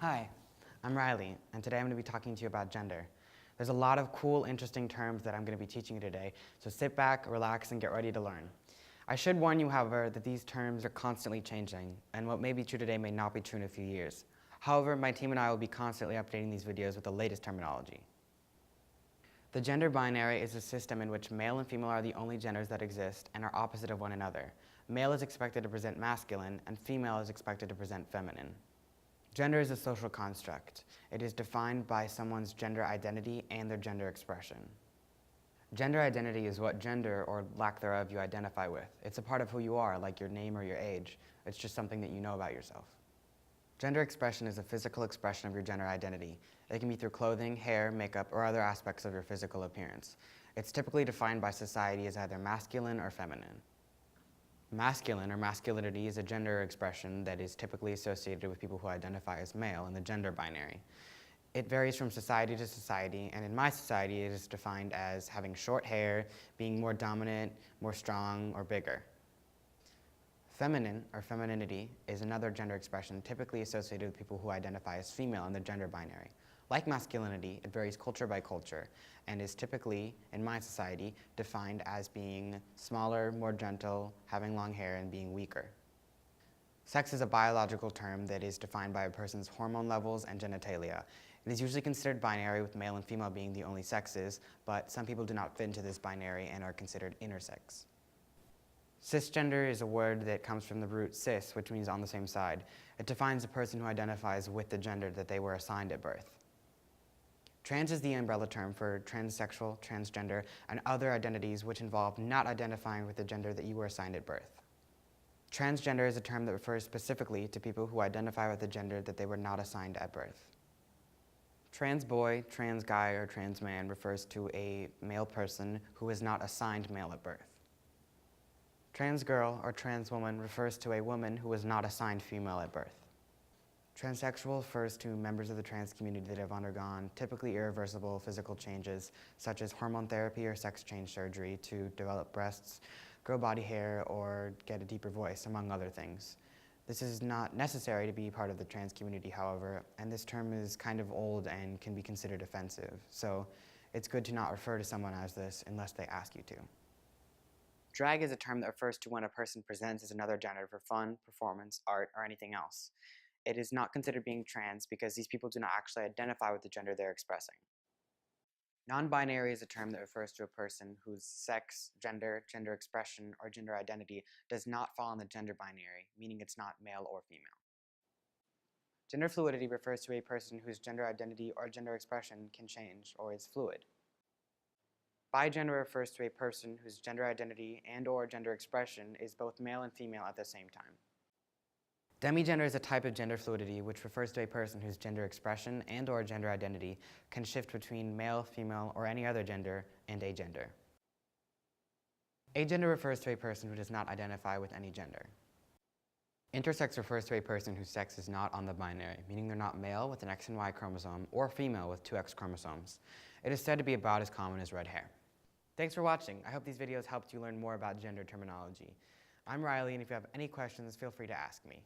Hi, I'm Riley, and today I'm going to be talking to you about gender. There's a lot of cool, interesting terms that I'm going to be teaching you today, so sit back, relax, and get ready to learn. I should warn you, however, that these terms are constantly changing, and what may be true today may not be true in a few years. However, my team and I will be constantly updating these videos with the latest terminology. The gender binary is a system in which male and female are the only genders that exist and are opposite of one another. Male is expected to present masculine, and female is expected to present feminine. Gender is a social construct. It is defined by someone's gender identity and their gender expression. Gender identity is what gender, or lack thereof, you identify with. It's a part of who you are, like your name or your age. It's just something that you know about yourself. Gender expression is a physical expression of your gender identity. It can be through clothing, hair, makeup, or other aspects of your physical appearance. It's typically defined by society as either masculine or feminine. Masculine, or masculinity, is a gender expression that is typically associated with people who identify as male in the gender binary. It varies from society to society, and in my society it is defined as having short hair, being more dominant, more strong, or bigger. Feminine, or femininity, is another gender expression typically associated with people who identify as female in the gender binary. Like masculinity, it varies culture by culture and is typically, in my society, defined as being smaller, more gentle, having long hair, and being weaker. Sex is a biological term that is defined by a person's hormone levels and genitalia. It is usually considered binary, with male and female being the only sexes, but some people do not fit into this binary and are considered intersex. Cisgender is a word that comes from the root cis, which means on the same side. It defines a person who identifies with the gender that they were assigned at birth. Trans is the umbrella term for transsexual, transgender, and other identities which involve not identifying with the gender that you were assigned at birth. Transgender is a term that refers specifically to people who identify with the gender that they were not assigned at birth. Trans boy, trans guy, or trans man refers to a male person who is not assigned male at birth. Trans girl, or trans woman, refers to a woman who was not assigned female at birth. Transsexual refers to members of the trans community that have undergone typically irreversible physical changes, such as hormone therapy or sex change surgery to develop breasts, grow body hair, or get a deeper voice, among other things. This is not necessary to be part of the trans community, however, and this term is kind of old and can be considered offensive, so it's good to not refer to someone as this unless they ask you to. Drag is a term that refers to when a person presents as another gender for fun, performance, art, or anything else. It is not considered being trans because these people do not actually identify with the gender they're expressing. Non-binary is a term that refers to a person whose sex, gender, gender expression, or gender identity does not fall in the gender binary, meaning it's not male or female. Gender fluidity refers to a person whose gender identity or gender expression can change or is fluid. Bigender refers to a person whose gender identity and/or gender expression is both male and female at the same time. Demigender is a type of gender fluidity which refers to a person whose gender expression and/or gender identity can shift between male, female, or any other gender and agender. Agender refers to a person who does not identify with any gender. Intersex refers to a person whose sex is not on the binary, meaning they're not male with an X and Y chromosome or female with two X chromosomes. It is said to be about as common as red hair. Thanks for watching. I hope these videos helped you learn more about gender terminology. I'm Riley, and if you have any questions, feel free to ask me.